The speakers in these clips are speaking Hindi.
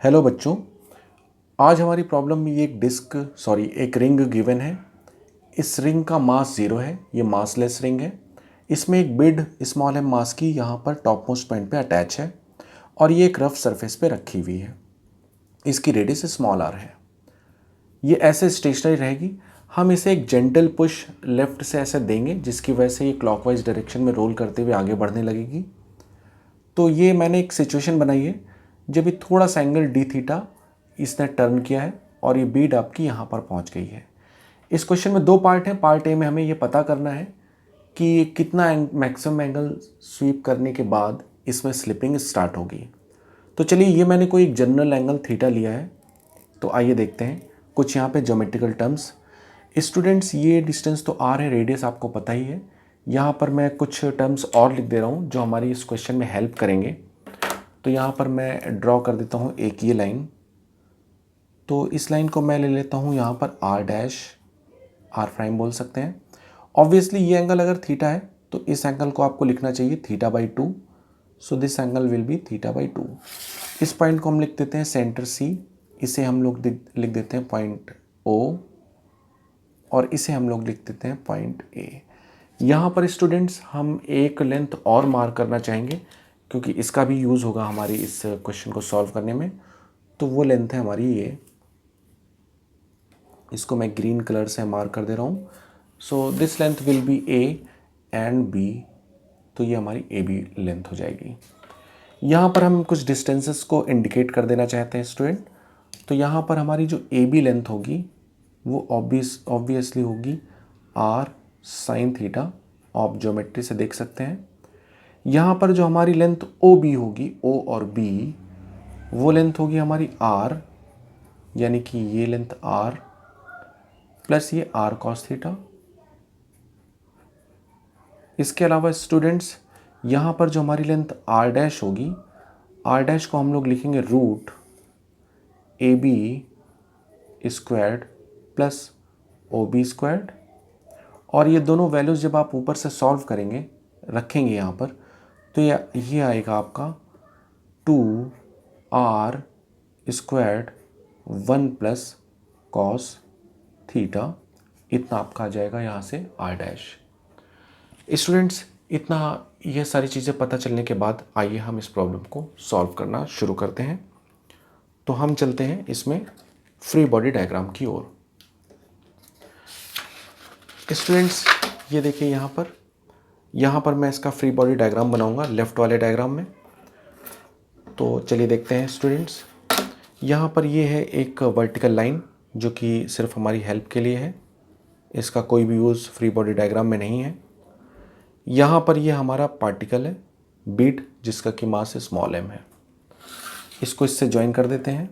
हेलो बच्चों, आज हमारी प्रॉब्लम में ये एक रिंग गिवन है। इस रिंग का मास 0 है, ये मासलेस रिंग है। इसमें एक बिड स्मॉल एम मास की यहाँ पर टॉप मोस्ट पॉइंट पे अटैच है और ये एक रफ सरफेस पे रखी हुई है। इसकी रेडियस स्मॉल आर है। ये ऐसे स्टेशनरी रहेगी। हम इसे एक जेंटल पुश लेफ्ट से ऐसे देंगे जिसकी वजह से ये क्लॉकवाइज डायरेक्शन में रोल करते हुए आगे बढ़ने लगेगी। तो ये मैंने एक सिचुएशन बनाई है जब ये थोड़ा सा एंगल डी थीटा इसने टर्न किया है और ये बीड आपकी यहाँ पर पहुँच गई है। इस क्वेश्चन में दो पार्ट हैं। पार्ट ए में हमें ये पता करना है कि कितना मैक्सिमम एंगल स्वीप करने के बाद इसमें स्लिपिंग स्टार्ट होगी। तो चलिए, ये मैंने कोई एक जनरल एंगल थीटा लिया है। तो आइए देखते हैं कुछ यहाँ पे ज्योमेट्रिकल टर्म्स। स्टूडेंट्स, ये डिस्टेंस तो आर है, रेडियस आपको पता ही है। यहाँ पर मैं कुछ टर्म्स और लिख दे रहा हूँ जो हमारी इस क्वेश्चन में हेल्प करेंगे। तो यहाँ पर मैं ड्रॉ कर देता हूँ एक ये लाइन। तो इस लाइन को मैं ले लेता हूँ यहाँ पर आर डैश, आर प्राइम बोल सकते हैं। ऑब्वियसली ये एंगल अगर थीटा है तो इस एंगल को आपको लिखना चाहिए theta by 2। So this angle will be theta by 2। इस पॉइंट को हम लिख देते हैं सेंटर सी, इसे हम लोग लिख देते हैं पॉइंट ओ, और इसे हम लोग लिख देते हैं पॉइंट ए। यहाँ पर स्टूडेंट्स हम एक लेंथ और मार्क करना चाहेंगे क्योंकि इसका भी यूज़ होगा हमारी इस क्वेश्चन को सॉल्व करने में। तो वो लेंथ है हमारी ये, इसको मैं ग्रीन कलर से मार्क कर दे रहा हूँ। So this length will be A and B. तो ये हमारी ए बी लेंथ हो जाएगी। यहाँ पर हम कुछ डिस्टेंसेस को इंडिकेट कर देना चाहते हैं स्टूडेंट। तो यहाँ पर हमारी जो ए बी लेंथ होगी वो ऑब्वियसली होगी आर साइन थीटा। आप ज्योमेट्री से देख सकते हैं। यहाँ पर जो हमारी लेंथ ओ बी होगी, ओ और बी, वो लेंथ होगी हमारी आर, यानी कि ये लेंथ आर प्लस ये आर कॉस थीटा। इसके अलावा स्टूडेंट्स, यहाँ पर जो हमारी लेंथ आर डैश होगी, आर डैश को हम लोग लिखेंगे root A B squared plus O B squared. और ये दोनों वैल्यूज़ जब आप ऊपर से सॉल्व करेंगे, रखेंगे यहाँ पर, तो ये आएगा आपका 2r squared 1 plus cos theta. इतना आपका आ जाएगा यहाँ से आर डैश। स्टूडेंट्स, इतना ये सारी चीज़ें पता चलने के बाद आइए हम इस प्रॉब्लम को सॉल्व करना शुरू करते हैं। तो हम चलते हैं इसमें फ्री बॉडी डायग्राम की ओर। स्टूडेंट्स, ये देखिए यहाँ पर मैं इसका फ्री बॉडी डायग्राम बनाऊंगा लेफ़्ट वाले डायग्राम में। तो चलिए देखते हैं स्टूडेंट्स। यहाँ पर ये है एक वर्टिकल लाइन जो कि सिर्फ हमारी हेल्प के लिए है, इसका कोई भी यूज़ फ्री बॉडी डायग्राम में नहीं है। यहाँ पर ये हमारा पार्टिकल है बीड, जिसका कि मास स्मॉल एम है। इसको इससे ज्वाइन कर देते हैं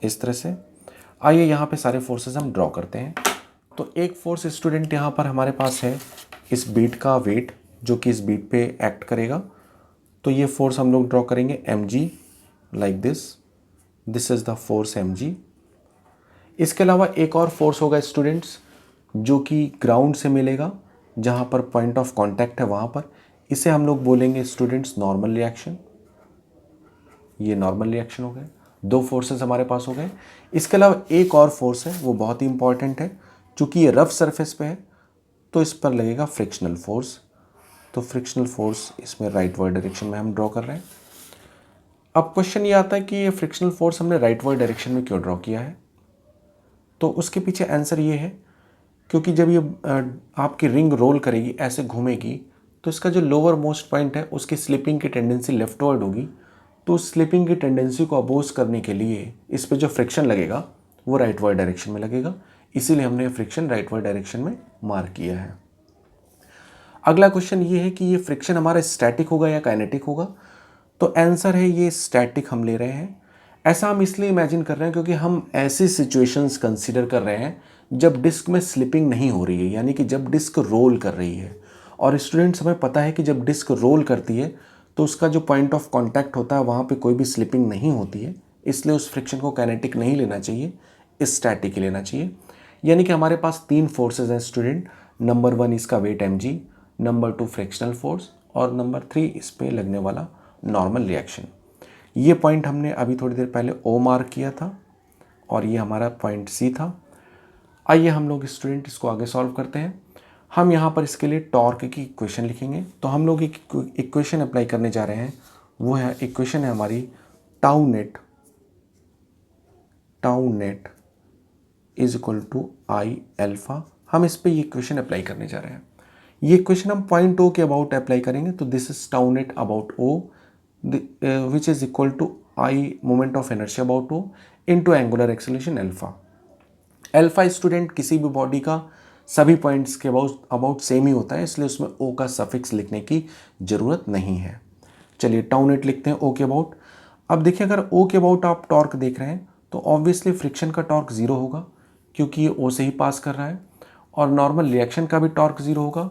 इस तरह से। आइए यहाँ पे सारे फोर्सेस हम ड्रॉ करते हैं। तो एक फोर्स स्टूडेंट यहाँ पर हमारे पास है इस बीड का वेट, जो कि इस बीड पे एक्ट करेगा। तो ये फोर्स हम लोग ड्रॉ करेंगे M G, like this is the force M G. इसके अलावा एक और फोर्स होगा स्टूडेंट्स जो कि ग्राउंड से मिलेगा, जहाँ पर पॉइंट ऑफ कांटेक्ट है वहाँ पर। इसे हम लोग बोलेंगे स्टूडेंट्स नॉर्मल रिएक्शन। ये नॉर्मल रिएक्शन हो गए। दो फोर्सेस हमारे पास हो गए। इसके अलावा एक और फोर्स है, वो बहुत ही इंपॉर्टेंट है। चूँकि ये रफ सरफेस पे है तो इस पर लगेगा फ्रिक्शनल फोर्स। तो फ्रिक्शनल फोर्स इसमें राइट वर्ड डायरेक्शन में हम ड्रॉ कर रहे हैं। अब क्वेश्चन ये आता है कि ये फ्रिक्शनल फोर्स हमने राइट वर्ड डायरेक्शन में क्यों ड्रॉ किया है। तो उसके पीछे आंसर ये है क्योंकि जब ये आपकी रिंग रोल करेगी, ऐसे घूमेगी, तो इसका जो लोअर मोस्ट पॉइंट है उसकी स्लिपिंग की टेंडेंसी लेफ्टवर्ड होगी। तो उस स्लिपिंग की टेंडेंसी को अपोज करने के लिए इस पे जो फ्रिक्शन लगेगा वो राइट वर्ड डायरेक्शन में लगेगा। इसीलिए हमने फ्रिक्शन राइट वर्ड डायरेक्शन में मार्क किया है। अगला क्वेश्चन ये है कि ये फ्रिक्शन हमारा स्टैटिक होगा या काइनेटिक होगा। तो आंसर है ये स्टैटिक हम ले रहे हैं। ऐसा हम इसलिए इमेजिन कर रहे हैं क्योंकि हम ऐसी सिचुएशंस कंसीडर कर रहे हैं जब डिस्क में स्लिपिंग नहीं हो रही है, यानी कि जब डिस्क रोल कर रही है। और स्टूडेंट्स, हमें पता है कि जब डिस्क रोल करती है तो उसका जो पॉइंट ऑफ कांटेक्ट होता है वहाँ पे कोई भी स्लिपिंग नहीं होती है। इसलिए उस फ्रिक्शन को काइनेटिक नहीं लेना चाहिए, स्टैटिक ही लेना चाहिए। यानी कि हमारे पास तीन फोर्सेज हैं स्टूडेंट। नंबर 1 इसका weight M G, number 2 frictional force, और नंबर 3 इस पर लगने वाला नॉर्मल रिएक्शन। ये पॉइंट हमने अभी थोड़ी देर पहले ओ मार्क किया था और ये हमारा पॉइंट सी था। आइए हम लोग स्टूडेंट इसको आगे सॉल्व करते हैं। हम यहाँ पर इसके लिए टॉर्क की इक्वेशन लिखेंगे। तो हम लोग एक इक्वेशन अप्लाई करने जा रहे हैं, वो है इक्वेशन है हमारी tau net is equal to I alpha. हम इस पे ये इक्वेशन अप्लाई करने जा रहे हैं। ये इक्वेशन हम पॉइंट ओ के अबाउट अप्लाई करेंगे। तो this is tau net about O which is equal to I moment of inertia about O into angular acceleration alpha. Alpha student किसी भी बॉडी का सभी पॉइंट्स के अबाउट सेम ही होता है, इसलिए उसमें ओ का सफिक्स लिखने की ज़रूरत नहीं है। चलिए टाउ नेट लिखते हैं ओ के अबाउट। अब देखिए अगर ओ के अबाउट आप टॉर्क देख रहे हैं तो ऑब्वियसली फ्रिक्शन का टॉर्क ज़ीरो होगा क्योंकि ये ओ से ही पास कर रहा है, और नॉर्मल रिएक्शन का भी टॉर्क ज़ीरो होगा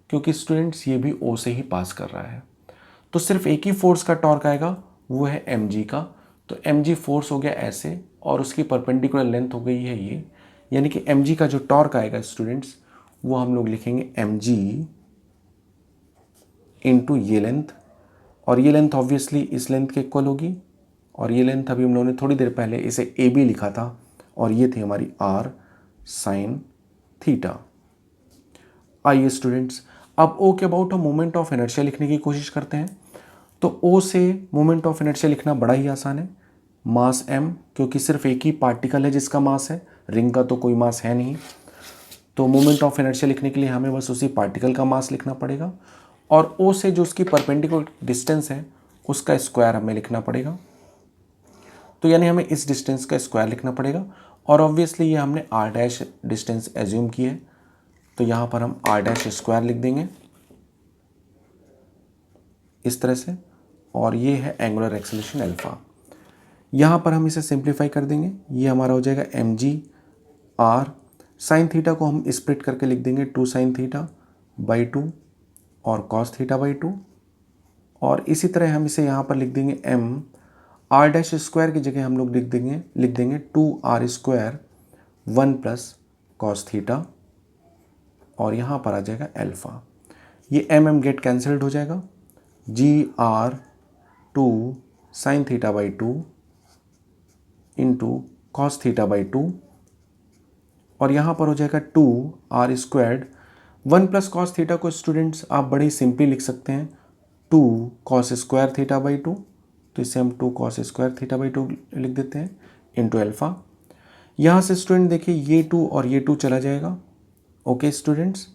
क्योंकि स्टूडेंट्स ये भी ओ से ही पास कर रहा है। तो सिर्फ एक ही फोर्स का टॉर्क आएगा, वो है एम जी का। तो एम जी फोर्स हो गया ऐसे और उसकी परपेंडिकुलर लेंथ हो गई है ये, यानी कि एम जी का जो टॉर्क आएगा स्टूडेंट्स वो हम लोग लिखेंगे एम जी इंटू ये लेंथ, और ये लेंथ ऑब्वियसली इस लेंथ के इक्वल होगी, और ये लेंथ अभी हम लोगों ने थोड़ी देर पहले इसे ए बी लिखा था और ये थी हमारी आर साइन थीटा। आइए स्टूडेंट्स अब ओ के अबाउट हम मोमेंट ऑफ इनर्शिया लिखने की कोशिश करते हैं। तो ओ से मोमेंट ऑफ इनर्शिया लिखना बड़ा ही आसान है, मास m, क्योंकि सिर्फ एक ही पार्टिकल है जिसका मास है, रिंग का तो कोई मास है नहीं। तो मोमेंट ऑफ इनर्शिया लिखने के लिए हमें बस उसी पार्टिकल का मास लिखना पड़ेगा, और ओ से जो उसकी परपेंडिकुलर डिस्टेंस है उसका स्क्वायर हमें लिखना पड़ेगा। तो यानी हमें इस डिस्टेंस का स्क्वायर लिखना पड़ेगा, और ऑब्वियसली ये हमने आर डैश डिस्टेंस एज्यूम की है, तो यहाँ पर हम आर डैश स्क्वायर लिख देंगे इस तरह से, और ये है एंगुलर एक्सेलरेशन अल्फा। यहाँ पर हम इसे सिंप्लीफाई कर देंगे, ये हमारा हो जाएगा M G R sine theta को हम स्प्लिट करके लिख देंगे 2 साइन थीटा बाई 2 और कॉस थीटा बाई 2, और इसी तरह हम इसे यहाँ पर लिख देंगे एम आर डैश स्क्वायर की जगह हम लोग लिख देंगे 2 R square 1 plus cos theta, और यहाँ पर आ जाएगा अल्फा। ये एम गेट कैंसल्ड हो जाएगा, G R 2 sine theta by 2 into cos theta by 2, और यहाँ पर हो जाएगा 2 are squared 1 plus cos theta को स्टूडेंट्स आप बड़े ही सिंपली लिख सकते हैं 2 कॉस स्क्वायर थीटा बाई 2, तो इसे हम 2 कॉस स्क्वायर थीटा बाई 2 लिख देते हैं इंटू अल्फा। यहाँ से स्टूडेंट देखिए ये 2 और ये 2 चला जाएगा, ओके स्टूडेंट्स,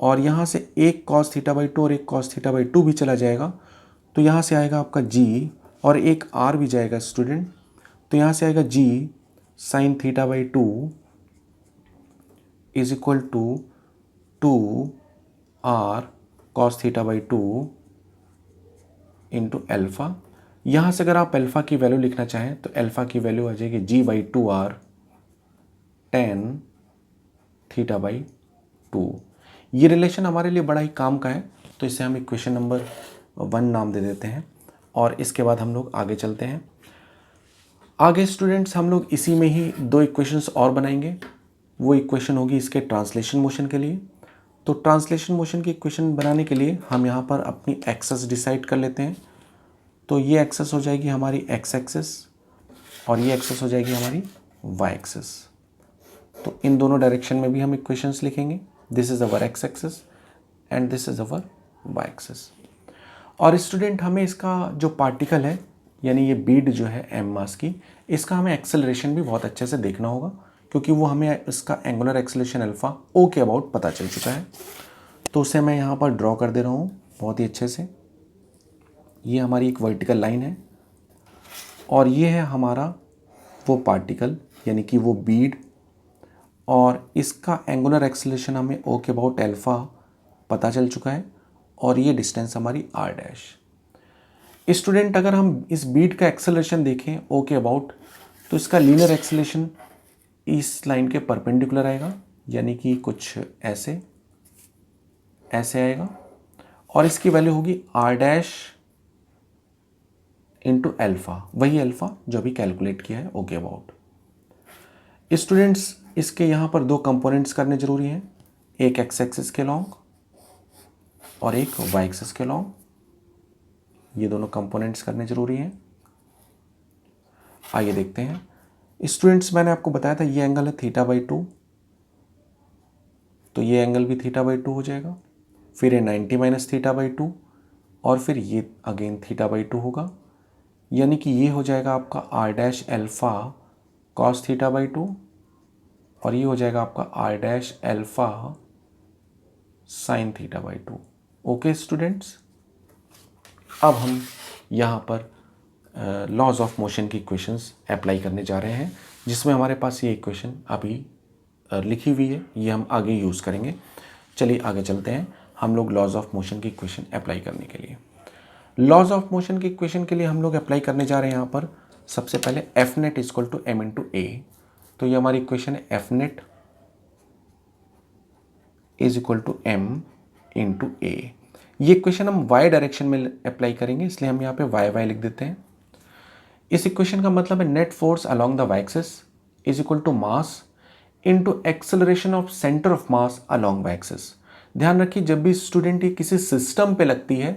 और यहाँ से एक कॉस थीटा बाई 2 और एक कॉस थीटा बाई 2 भी चला जाएगा, तो यहाँ से आएगा आपका जी और एक आर भी जाएगा स्टूडेंट, तो यहाँ से आएगा G sine theta by 2 is equal to 2 R cos theta by 2 into alpha. यहाँ से अगर आप अल्फा की वैल्यू लिखना चाहें तो अल्फा की वैल्यू आ जाएगी G by 2 R tan theta by 2। ये रिलेशन हमारे लिए बड़ा ही काम का है, तो इसे हम इक्वेशन नंबर 1 नाम दे देते हैं, और इसके बाद हम लोग आगे चलते हैं। आगे स्टूडेंट्स हम लोग इसी में ही 2 इक्वेशंस और बनाएंगे। वो इक्वेशन होगी इसके ट्रांसलेशन मोशन के लिए। तो ट्रांसलेशन मोशन की इक्वेशन बनाने के लिए हम यहाँ पर अपनी एक्सेस डिसाइड कर लेते हैं। तो ये एक्सेस हो जाएगी हमारी एक्स एक्सेस और ये एक्सेस हो जाएगी हमारी वाई एक्सेस। तो इन दोनों डायरेक्शन में भी हम इक्वेशंस लिखेंगे। This is our X axes and this is our Y axes. और स्टूडेंट हमें इसका जो पार्टिकल है यानी ये बीड जो है एम मास की, इसका हमें एक्सेलरेशन भी बहुत अच्छे से देखना होगा, क्योंकि वो हमें इसका एंगुलर एक्सेलरेशन अल्फा ओ के अबाउट पता चल चुका है। तो उसे मैं यहाँ पर ड्रॉ कर दे रहा हूँ बहुत ही अच्छे से। ये हमारी एक वर्टिकल लाइन है और ये है हमारा वो पार्टिकल यानी कि वो बीड, और इसका एंगुलर एक्सेलरेशन हमें ओ के अबाउट अल्फा पता चल चुका है, और ये डिस्टेंस हमारी आर डैश। स्टूडेंट अगर हम इस बीड का एक्सेलरेशन देखें ओ के अबाउट, तो इसका लीनियर एक्सेलरेशन इस लाइन के परपेंडिकुलर आएगा, यानी कि कुछ ऐसे आएगा, और इसकी वैल्यू होगी आर डैश इंटू अल्फा, वही अल्फा जो अभी कैलकुलेट किया है ओ के अबाउट। स्टूडेंट्स इसके यहाँ पर 2 कंपोनेंट्स करने जरूरी हैं, एक एक्स एक्सिस के लॉन्ग और एक वाई एक्सिस के लॉन्ग। ये दोनों कंपोनेंट्स करने जरूरी हैं। आइए देखते हैं स्टूडेंट्स, मैंने आपको बताया था ये एंगल है θ/2, तो ये एंगल भी θ/2 हो जाएगा, फिर ये 90 माइनस θ/2 और फिर ये अगेन θ/2 होगा, यानी कि ये हो जाएगा आपका r डैश अल्फ़ा कॉस θ/2 और ये हो जाएगा आपका r dash alpha sine θ/2। Okay students, अब हम यहाँ पर लॉज ऑफ मोशन की इक्वेशंस अप्लाई करने जा रहे हैं, जिसमें हमारे पास ये इक्वेशन अभी लिखी हुई है, ये हम आगे यूज़ करेंगे। चलिए आगे चलते हैं हम लोग लॉज ऑफ मोशन की इक्वेशन अप्लाई करने के लिए। लॉज ऑफ मोशन की इक्वेशन के लिए हम लोग अप्लाई करने जा रहे हैं यहाँ पर सबसे पहले F net is equal to M into A. तो ये हमारी इक्वेशन है F net is equal to M into A. ये इक्वेशन हम वाई डायरेक्शन में अप्लाई करेंगे, इसलिए हम यहाँ पे वाई वाई लिख देते हैं। इस इक्वेशन का मतलब है net force along the Y axis is equal to mass into acceleration of centre of mass along Y axis. ध्यान रखिए, जब भी स्टूडेंट ये किसी सिस्टम पे लगती है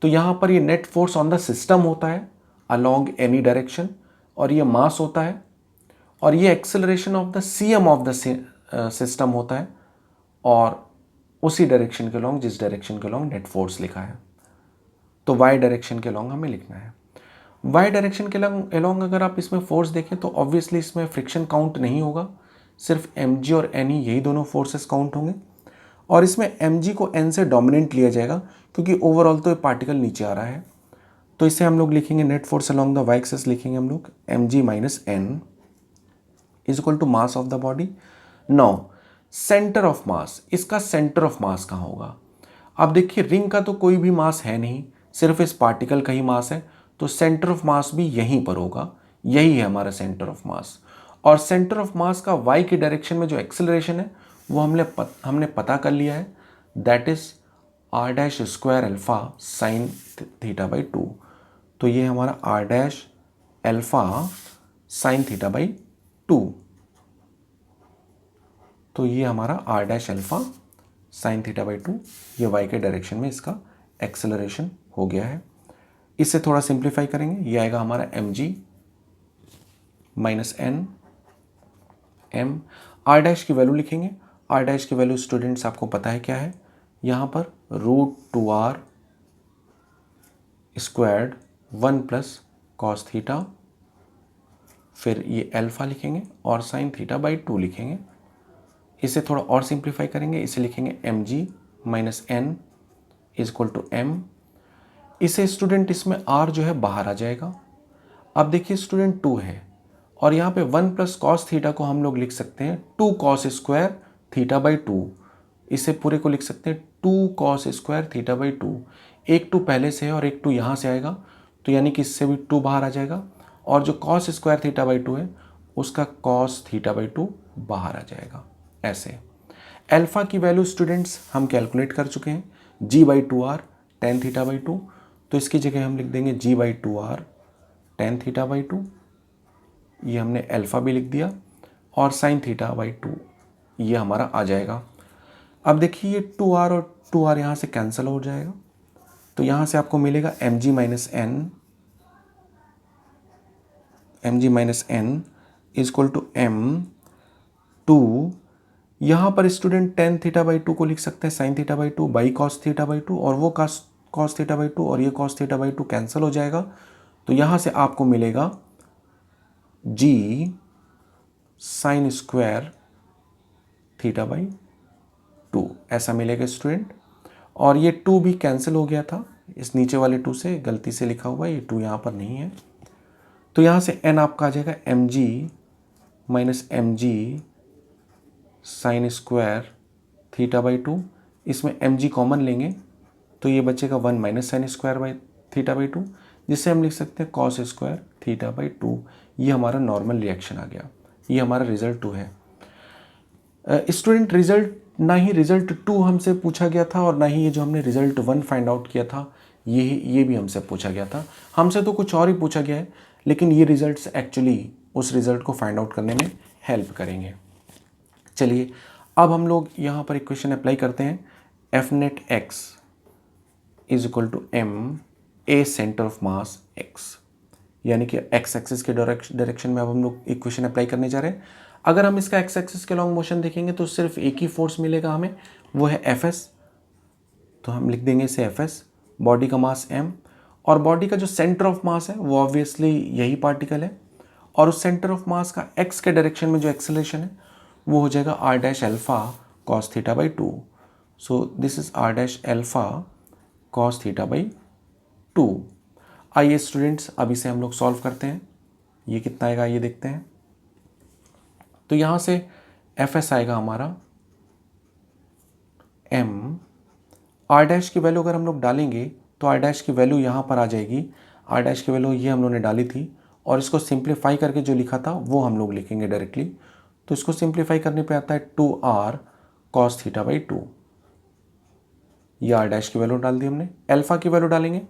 तो यहाँ पर ये net force on the system होता है अलोंग एनी डायरेक्शन, और ये मास होता है, और ये acceleration of the CM of the system होता है, और उसी डायरेक्शन के लॉन्ग जिस डायरेक्शन के लॉन्ग नेट फोर्स लिखा है। तो वाई डायरेक्शन के लॉन्ग हमें लिखना है। वाई डायरेक्शन के लॉन्ग अगर आप इसमें फोर्स देखें तो ऑब्वियसली इसमें फ्रिक्शन काउंट नहीं होगा, सिर्फ एम जी और एन ई यही दोनों फोर्सेस काउंट होंगे, और इसमें एम जी को एन से डोमिनेंट लिया जाएगा क्योंकि ओवरऑल तो ये पार्टिकल नीचे आ रहा है। तो इसे हम लोग लिखेंगे net force along the Y axis, लिखेंगे हम लोग M G minus N is equal to mass of the body. Now centre of mass, इसका सेंटर ऑफ मास कहाँ होगा? अब देखिए, रिंग का तो कोई भी मास है नहीं, सिर्फ इस पार्टिकल का ही मास है, तो सेंटर ऑफ मास भी यहीं पर होगा, यही है हमारा सेंटर ऑफ मास। और सेंटर ऑफ मास का वाई की डायरेक्शन में जो एक्सेलरेशन है वो हमने पता कर लिया है, that is R dash square alpha sine θ/2। तो ये हमारा आर डैश अल्फा साइन θ/2, तो ये हमारा आर डैश अल्फा साइन θ/2, ये वाई के डायरेक्शन में इसका एक्सेलरेशन हो गया है। इससे थोड़ा सिंप्लीफाई करेंगे, ये आएगा हमारा M G minus N M. R dash की वैल्यू लिखेंगे, आर डैश की वैल्यू स्टूडेंट्स आपको पता है क्या है, यहाँ पर √2r squared 1 plus cos theta, फिर ये अल्फा लिखेंगे और साइन θ/2 लिखेंगे। इसे थोड़ा और सिंप्लीफाई करेंगे, इसे लिखेंगे M G minus N is equal to M. इसे स्टूडेंट इसमें r जो है बाहर आ जाएगा। अब देखिए स्टूडेंट 2 है और यहाँ पे 1 प्लस कॉस थीटा को हम लोग लिख सकते हैं 2 कॉस स्क्वायर θ/2। इसे पूरे को लिख सकते हैं 2 कॉस स्क्वायर θ/2। एक 2 पहले से है और एक 2 यहाँ से आएगा, तो यानी कि इससे भी 2 बाहर आ जाएगा, और जो कॉस स्क्वायर θ/2 है उसका कॉस θ/2 बाहर आ जाएगा। ऐसे अल्फा की वैल्यू स्टूडेंट्स हम कैलकुलेट कर चुके हैं, g/2r tan θ/2, तो इसकी जगह हम लिख देंगे g/2r tan θ/2, ये हमने अल्फा भी लिख दिया, और साइन θ/2 ये हमारा आ जाएगा। अब देखिए ये 2r और 2r यहाँ से कैंसिल हो जाएगा, तो यहाँ से आपको मिलेगा M G minus N is equal to m2। यहाँ पर स्टूडेंट tan θ/2 को लिख सकते हैं sin θ/2 बाई कॉस θ/2, और वो कॉस θ/2 और ये कॉस θ/2 कैंसिल हो जाएगा, तो यहाँ से आपको मिलेगा g साइन स्क्वायर θ/2, ऐसा मिलेगा स्टूडेंट। और ये 2 भी कैंसिल हो गया था, इस नीचे वाले 2 से गलती से लिखा हुआ, ये 2 यहाँ पर नहीं है, तो यहाँ से n आपका आ जाएगा एम जी माइनस एम जी साइन स्क्वायर θ/2। इसमें एम जी कॉमन लेंगे तो ये बचेगा 1 माइनस साइन स्क्वायर बाई θ/2, जिससे हम लिख सकते हैं कॉस स्क्वायर θ/2। ये हमारा नॉर्मल रिएक्शन आ गया, ये हमारा रिजल्ट 2 है। स्टूडेंट रिजल्ट ना ही रिजल्ट 2 हमसे पूछा गया था और ना ही ये जो हमने रिजल्ट 1 फाइंड आउट किया था ये भी हमसे पूछा गया था। हमसे तो कुछ और ही पूछा गया है, लेकिन ये रिजल्ट्स एक्चुअली उस रिजल्ट को फाइंड आउट करने में हेल्प करेंगे। चलिए अब हम लोग यहाँ पर इक्वेशन अप्लाई करते हैं, F net x is equal to m a centre of mass x. यानी कि एक्स एक्सिस के डायरेक्शन में अब हम लोग इक्वेशन अप्लाई करने जा रहे हैं। अगर हम इसका एक्स एक्सिस के लॉन्ग मोशन देखेंगे तो सिर्फ एक ही फोर्स मिलेगा हमें, वो है एफ एस। तो हम लिख देंगे इसे एफ एस, बॉडी का मास m, और बॉडी का जो सेंटर ऑफ मास है वो ऑब्वियसली यही पार्टिकल है, और उस सेंटर ऑफ मास का x के डायरेक्शन में जो एक्सेलरेशन है वो हो जाएगा r dash alpha cos theta by 2। So this is r dash alpha cos theta by 2। आइए स्टूडेंट्स अब इसे हम लोग सॉल्व करते हैं। ये कितना आएगा ये देखते हैं। तो यहाँ से एफ एस आएगा हमारा m, r डैश की वैल्यू अगर हम लोग डालेंगे तो r डैश की वैल्यू यहाँ पर आ जाएगी। r डैश की वैल्यू ये हम लोगों ने डाली थी, और इसको सिंप्लीफाई करके जो लिखा था वो हम लोग लिखेंगे डायरेक्टली। तो इसको सिंप्लीफाई करने पे आता है 2r cos थीटा बाई 2। ये r डैश की वैल्यू डाल दी हमने। अल्फा की वैल्यू डालेंगे,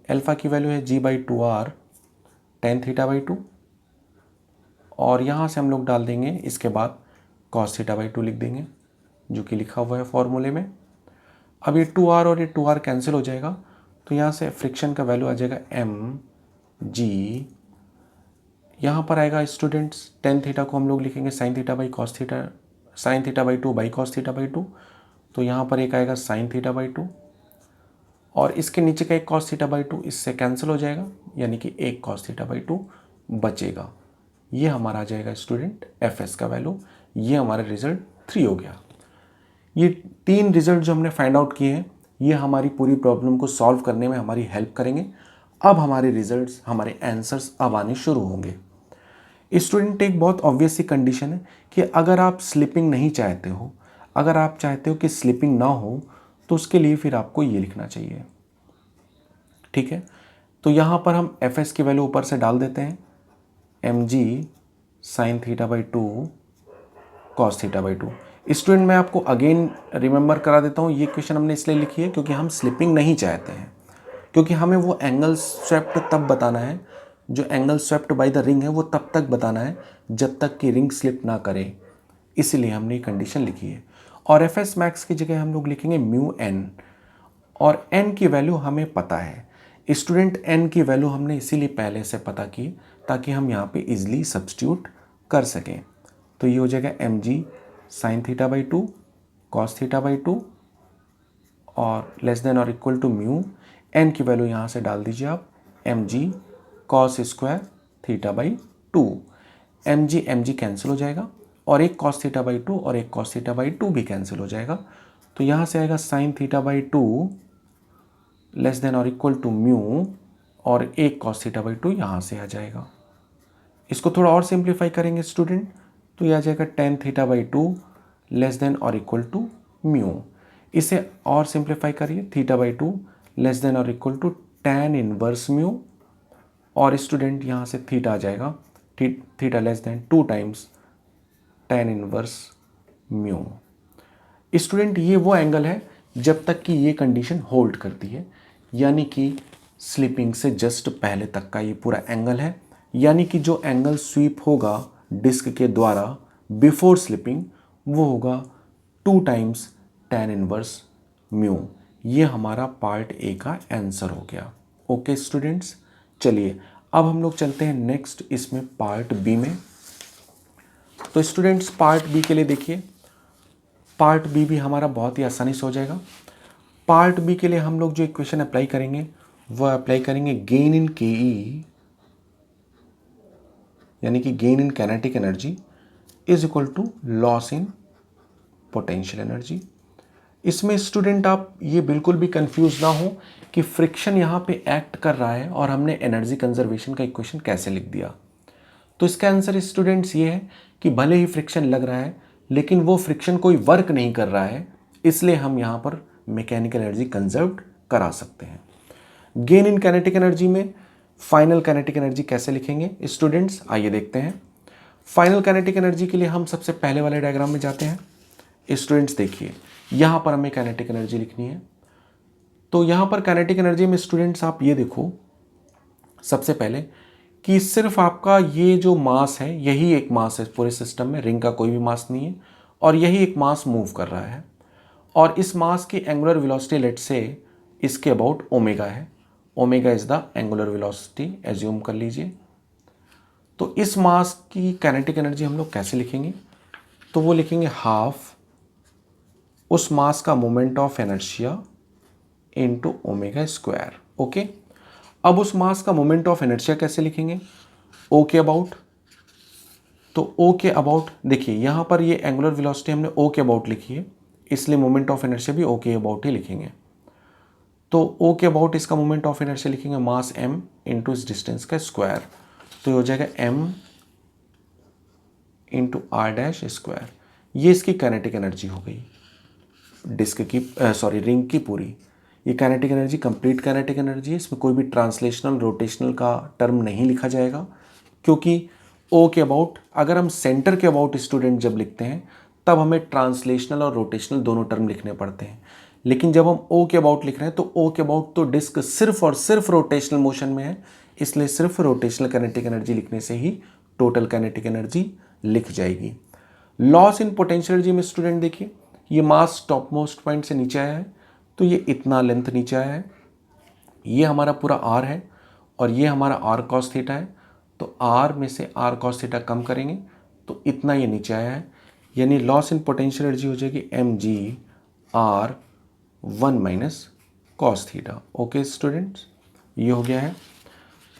अल्फा की वैल्यू है g by 2r tan theta by 2, और यहाँ से हम लोग डाल देंगे इसके बाद cos थीटा बाई 2 लिख देंगे, जो कि लिखा हुआ है फॉर्मूले में। अब ये 2r और ये 2r कैंसिल हो जाएगा, तो यहाँ से फ्रिक्शन का वैल्यू आ जाएगा mg। यहाँ पर आएगा स्टूडेंट्स tan थीटा को हम लोग लिखेंगे sin theta by cos theta, sin theta by 2 by cos theta by 2। तो यहाँ पर एक आएगा sin थीटा बाई 2, और इसके नीचे का एक cos थीटा बाई 2 इससे कैंसिल हो जाएगा, यानी कि एक cos थीटा बाई 2 बचेगा। ये हमारा आ जाएगा स्टूडेंट एफ एस का वैल्यू। ये हमारा रिजल्ट 3 हो गया। ये 3 रिजल्ट जो हमने फाइंड आउट किए हैं ये हमारी पूरी प्रॉब्लम को सॉल्व करने में हमारी हेल्प करेंगे। अब हमारे रिजल्ट्स, हमारे आंसर्स अब आने शुरू होंगे। स्टूडेंट एक बहुत ऑब्वियस सी कंडीशन है कि अगर आप स्लिपिंग नहीं चाहते हो, अगर आप चाहते हो कि स्लिपिंग ना हो, तो उसके लिए फिर आपको ये लिखना चाहिए। ठीक है, तो यहाँ पर हम एफ एस की वैल्यू ऊपर से डाल देते हैं, m ji sine theta by 2 cos theta by 2। Student मैं आपको अगेन रिमेंबर करा देता हूँ, ये क्वेश्चन हमने इसलिए लिखी है क्योंकि हम स्लिपिंग नहीं चाहते हैं, क्योंकि हमें वो एंगल स्वेप्ट तब बताना है, जो angle swept by the ring है वो तब तक बताना है जब तक कि रिंग स्लिप ना करे, इसलिए हमने ये कंडीशन लिखी है। और एफ एस मैक्स की जगह हम लोग लिखेंगे म्यू एन, और एन की वैल्यू हमें पता है। स्टूडेंट एन की वैल्यू हमने इसीलिए पहले से पता की ताकि हम यहाँ पे इजीली सब्स्टिट्यूट कर सकें। तो ये हो जाएगा M G sine theta by 2 cos theta by 2 और लेस देन और इक्वल टू म्यू एन की वैल्यू यहाँ से डाल दीजिए आप, m g cos square theta by 2। M g cancel हो जाएगा, और एक कॉस थीटा बाई 2 और एक कॉस थीटा बाई 2 भी कैंसिल हो जाएगा। तो यहाँ से आएगा sign theta by 2 less than और इक्वल टू म्यू, और एक कॉस थीटा बाई 2 यहाँ से आ जाएगा। इसको थोड़ा और सिंप्लीफाई करेंगे स्टूडेंट, तो यह आ जाएगा tan theta by 2 less than और इक्वल टू म्यू। इसे और सिंप्लीफाई करिए, थीटा बाई 2 लेस देन और equal to tan inverse mu, और स्टूडेंट यहाँ से थीटा आ जाएगा, theta less than 2 times tan inverse mu. Student ये वो एंगल है जब तक कि ये कंडीशन होल्ड करती है, यानी कि स्लिपिंग से जस्ट पहले तक का ये पूरा एंगल है, यानी कि जो एंगल स्वीप होगा डिस्क के द्वारा बिफोर स्लिपिंग वो होगा 2 टाइम्स tan इनवर्स म्यू। ये हमारा पार्ट ए का आंसर हो गया। ओके स्टूडेंट्स, चलिए अब हम लोग चलते हैं नेक्स्ट इसमें पार्ट बी में। तो स्टूडेंट्स पार्ट बी के लिए देखिए, पार्ट बी भी हमारा बहुत ही आसानी से हो जाएगा। पार्ट बी के लिए हम लोग जो इक्वेशन अप्लाई करेंगे वो अप्लाई करेंगे गेन इन के ई, यानी कि gain in kinetic energy is equal to loss in potential energy. इसमें स्टूडेंट आप ये बिल्कुल भी कंफ्यूज ना हो कि फ्रिक्शन यहाँ पे एक्ट कर रहा है और हमने एनर्जी कंजर्वेशन का इक्वेशन कैसे लिख दिया। तो इसका आंसर स्टूडेंट्स ये है कि भले ही फ्रिक्शन लग रहा है लेकिन वो फ्रिक्शन कोई वर्क नहीं कर रहा है, इसलिए हम यहाँ पर मैकेनिकल एनर्जी कंजर्व करा सकते हैं। गेन इन काइनेटिक एनर्जी में फाइनल काइनेटिक एनर्जी कैसे लिखेंगे स्टूडेंट्स, आइए देखते हैं। फाइनल काइनेटिक एनर्जी के लिए हम सबसे पहले वाले डायग्राम में जाते हैं। स्टूडेंट्स देखिए, यहाँ पर हमें काइनेटिक एनर्जी लिखनी है। तो यहाँ पर काइनेटिक एनर्जी में स्टूडेंट्स आप ये देखो सबसे पहले कि सिर्फ आपका ये जो मास है यही एक मास है पूरे सिस्टम में, रिंग का कोई भी मास नहीं है, और यही एक मास मूव कर रहा है, और इस मास की एंगुलर वेलोसिटी लेट से इसके अबाउट ओमेगा है, omega is the angular velocity, assume कर लीजिए। तो इस मास की काइनेटिक एनर्जी हम लोग कैसे लिखेंगे? तो वो लिखेंगे हाफ उस मास का moment of inertia into omega square. Okay, अब उस मास का मोमेंट ऑफ इनर्शिया कैसे लिखेंगे? ओ के अबाउट। तो ओ के अबाउट देखिए, यहां पर ये एंगुलर वेलोसिटी हमने ओ के अबाउट लिखी है, इसलिए मोमेंट ऑफ इनर्शिया भी ओ के अबाउट ही लिखेंगे। तो ओ के अबाउट इसका मोमेंट ऑफ इनर्शिया लिखेंगे मास m इंटू इस डिस्टेंस का स्क्वायर। तो ये हो जाएगा m into r dash square. ये इसकी काइनेटिक एनर्जी हो गई डिस्क की, सॉरी रिंग की पूरी। ये kinetic energy complete kinetic energy है, इसमें कोई भी ट्रांसलेशनल रोटेशनल का टर्म नहीं लिखा जाएगा, क्योंकि ओ के अबाउट अगर हम सेंटर के अबाउट स्टूडेंट जब लिखते हैं तब हमें ट्रांसलेशनल और रोटेशनल दोनों टर्म लिखने पड़ते हैं। लेकिन जब हम ओ के अबाउट लिख रहे हैं तो ओ के अबाउट तो डिस्क सिर्फ और सिर्फ रोटेशनल मोशन में है, इसलिए सिर्फ रोटेशनल काइनेटिक एनर्जी लिखने से ही टोटल काइनेटिक एनर्जी लिख जाएगी। लॉस इन पोटेंशियल एनर्जी में स्टूडेंट देखिए, ये मास टॉप मोस्ट पॉइंट से नीचे आया है, तो ये इतना लेंथ नीचे आया है, ये हमारा पूरा आर है और ये हमारा आर कॉस थीटा है। तो आर में से आर कॉस थीटा कम करेंगे तो इतना ये नीचे आया है, यानी लॉस इन पोटेंशियल एनर्जी हो जाएगी एम जी r 1 minus cos theta. Okay students, ये हो गया है।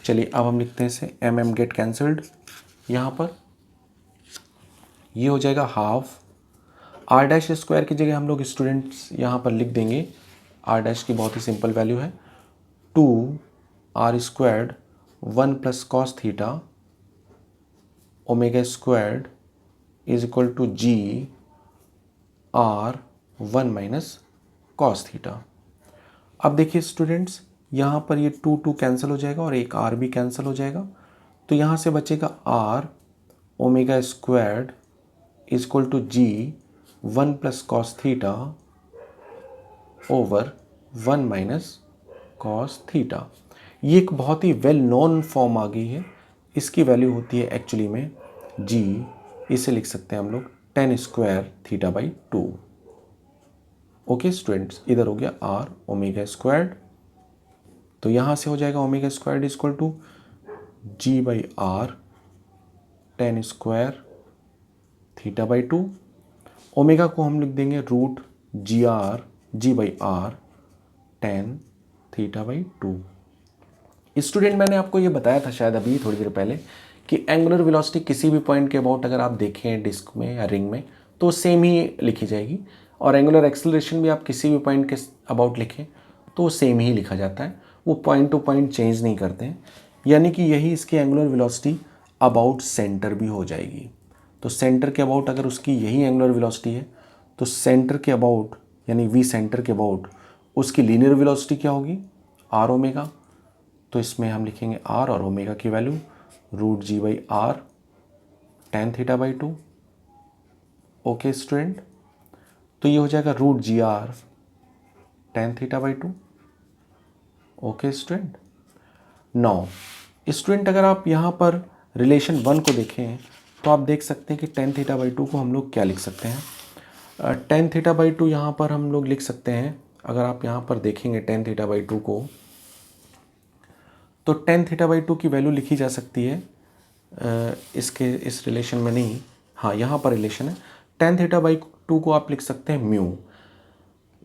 चलिए अब हम लिखते हैं इसे एम एम गेट कैंसल्ड, यहाँ पर ये हो जाएगा हाफ आर डैश स्क्वायर की जगह हम लोग स्टूडेंट्स यहाँ पर लिख देंगे, आर डैश की बहुत ही सिंपल वैल्यू है 2 are squared 1 plus cos theta omega squared is equal to g r 1 minus cos theta. अब देखिए स्टूडेंट्स, यहाँ पर ये 2 कैंसिल हो जाएगा और एक आर भी कैंसिल हो जाएगा, तो यहाँ से बचेगा r omega squared is equal to g 1 plus cos theta over 1 minus cos theta. ये एक बहुत ही वेल नोन फॉर्म आ गई है, इसकी वैल्यू होती है एक्चुअली में जी, इसे लिख सकते हैं हम लोग tan square theta by 2। Okay students, इधर हो गया आर ओमेगा स्क्वायर्ड, तो यहाँ से हो जाएगा omega squared is equal to g by r tan square theta by 2। Omega को हम लिख देंगे root g r g by r tan theta by 2। Student मैंने आपको ये बताया था शायद अभी थोड़ी देर पहले कि एंगुलर वेलोसिटी किसी भी पॉइंट के अबाउट अगर आप देखें डिस्क में या रिंग में तो सेम ही लिखी जाएगी, और एंगुलर एक्सेलरेशन भी आप किसी भी पॉइंट के अबाउट लिखें तो सेम ही लिखा जाता है, वो पॉइंट टू पॉइंट चेंज नहीं करते हैं। यानी कि यही इसकी एंगुलर वेलोसिटी अबाउट सेंटर भी हो जाएगी। तो सेंटर के अबाउट अगर उसकी यही एंगुलर वेलोसिटी है तो सेंटर के अबाउट यानी वी सेंटर के अबाउट उसकी लीनियर वेलोसिटी क्या होगी? R omega. तो इसमें हम लिखेंगे आर और ओमेगा की value root g by r tan theta by 2। Okay student, तो ये हो जाएगा root g r tan theta by 2। Okay student, now student अगर आप यहाँ पर रिलेशन 1 को देखें तो आप देख सकते हैं कि tan थीटा बाई 2 को हम लोग क्या लिख सकते हैं? tan थीटा बाई 2 यहाँ पर हम लोग लिख सकते हैं, अगर आप यहाँ पर देखेंगे tan थीटा बाई 2 को, तो tan थीटा बाई 2 की वैल्यू लिखी जा सकती है इस रिलेशन में नहीं, हाँ यहाँ पर रिलेशन है। tan थीटा बाई 2 को आप लिख सकते हैं म्यू,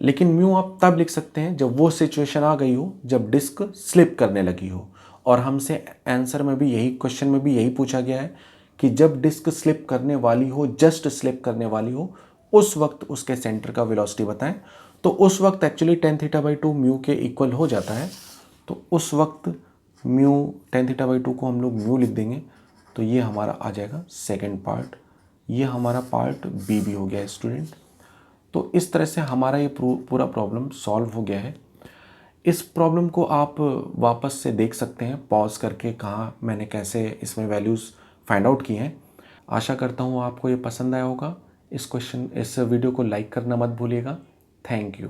लेकिन म्यू आप तब लिख सकते हैं जब वो सिचुएशन आ गई हो जब डिस्क स्लिप करने लगी हो, और हमसे आंसर में भी यही क्वेश्चन में भी यही पूछा गया है कि जब डिस्क स्लिप करने वाली हो, जस्ट स्लिप करने वाली हो, उस वक्त उसके सेंटर का वेलोसिटी बताएं। तो उस वक्त actually tan theta by 2 mu के इक्वल हो जाता है, तो उस वक्त म्यू tan थीटा बाई 2 को हम लोग म्यू लिख देंगे, तो ये हमारा आ जाएगा सेकेंड पार्ट। ये हमारा पार्ट बी भी हो गया स्टूडेंट। तो इस तरह से हमारा ये पूरा प्रॉब्लम सॉल्व हो गया है। इस प्रॉब्लम को आप वापस से देख सकते हैं पॉज करके, कहाँ मैंने कैसे इसमें वैल्यूज़ फाइंड आउट की हैं। आशा करता हूँ आपको ये पसंद आया होगा। इस वीडियो को लाइक करना मत भूलिएगा। Thank you.